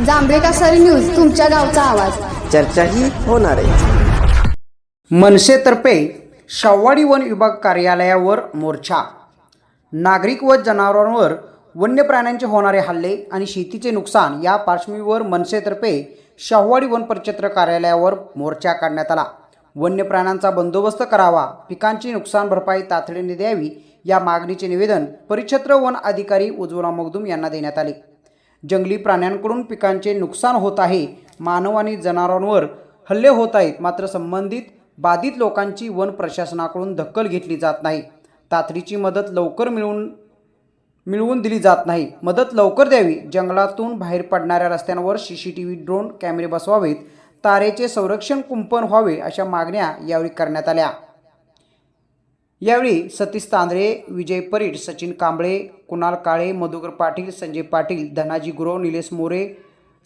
जांभेकासरी news, तुमच्या गावचा आवाज. चर्चाही होणार आहे. मनसेतर्फे शाहूवाडी वन विभाग कार्यालयावर मोर्चा. नागरिक व जनावरांवर वन्य प्राण्यांचे होणारे हल्ले आणि शेतीचे नुकसान या पार्श्वभूमीवर मनसेतर्फे शाहूवाडी वन परिक्षेत्र कार्यालयावर मोर्चा काढण्यात आला. वन्य प्राण्यांचा बंदोबस्त करावा, पिकांची नुकसान भरपाई तातडीने द्यावी या मागणीचे निवेदन परिक्षेत्र वन अधिकारी उज्ज्वला मगदूम यांना देण्यात आले. जंगली प्राण्यांकडून पिकांचे नुकसान होत आहे, मानव आणि जनावरांवर हल्ले होत आहेत, मात्र संबंधित बाधित लोकांची वन प्रशासनाकडून दखल घेतली जात नाही. तातडीची मदत लवकर मिळवून दिली जात नाही. मदत लवकर द्यावी. जंगलातून बाहेर पडणाऱ्या रस्त्यांवर CCTV ड्रोन कॅमेरे बसवावेत. तारेचे संरक्षण कुंपण व्हावे अशा मागण्या यावेळी करण्यात आल्या. यावेळी सतीश तांदळे, विजय परीट, सचिन कांबळे, कुणाल काळे, मधुकर पाटील, संजय पाटील, धनाजी गुरव, निलेश मोरे,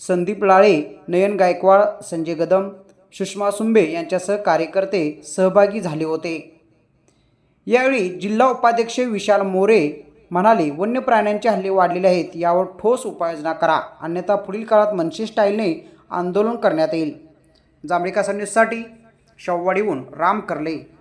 संदीप लाळे, नयन गायकवाड, संजय गदम, सुषमा सुंबे यांच्यासह कार्यकर्ते सहभागी झाले होते. यावेळी जिल्हा उपाध्यक्ष विशाल मोरे म्हणाले, वन्य प्राण्यांचे हल्ले वाढलेले आहेत, यावर ठोस उपाययोजना करा, अन्यथा पुढील काळात मनसे स्टाईलने आंदोलन करण्यात येईल. जांभेकासरी न्यूजसाठी शाहूवाडीहून राम करले.